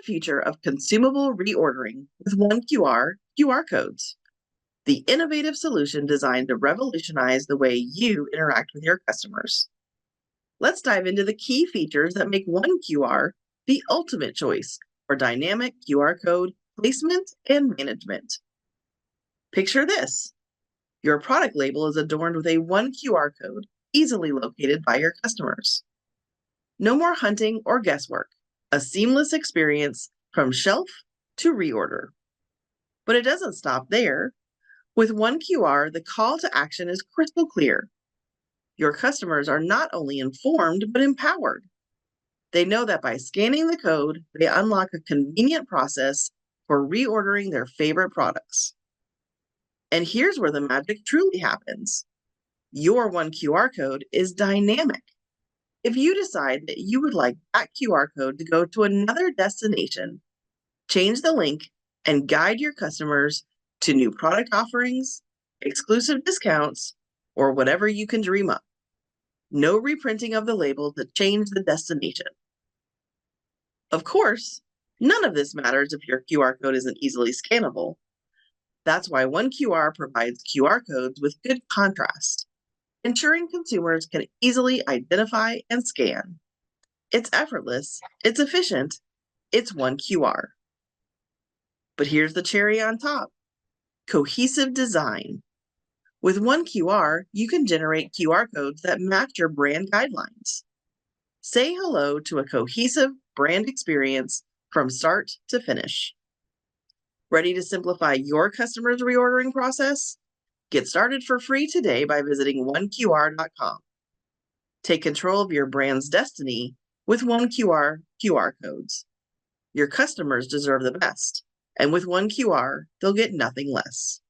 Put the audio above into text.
future of consumable reordering with one QR codes, the innovative solution designed to revolutionize the way you interact with your customers. Let's dive into the key features that make one QR the ultimate choice for dynamic QR code placement and management. Picture this. Your product label is adorned with a one QR code easily located by your customers. No more hunting or guesswork, a seamless experience from shelf to reorder. But it doesn't stop there. With one QR, the call to action is crystal clear. Your customers are not only informed, but empowered. They know that by scanning the code, they unlock a convenient process for reordering their favorite products. And here's where the magic truly happens. Your one QR code is dynamic. If you decide that you would like that QR code to go to another destination, change the link and guide your customers to new product offerings, exclusive discounts, or whatever you can dream up. No reprinting of the label to change the destination. Of course, none of this matters if your QR code isn't easily scannable. That's why one QR provides QR codes with good contrast, ensuring consumers can easily identify and scan. It's effortless, it's efficient, it's one QR. But here's the cherry on top. Cohesive design. With one QR, you can generate QR codes that match your brand guidelines. Say hello to a cohesive brand experience from start to finish. Ready to simplify your customers' reordering process? Get started for free today by visiting oneqr.com. Take control of your brand's destiny with one QR codes. Your customers deserve the best, and with one QR, they'll get nothing less.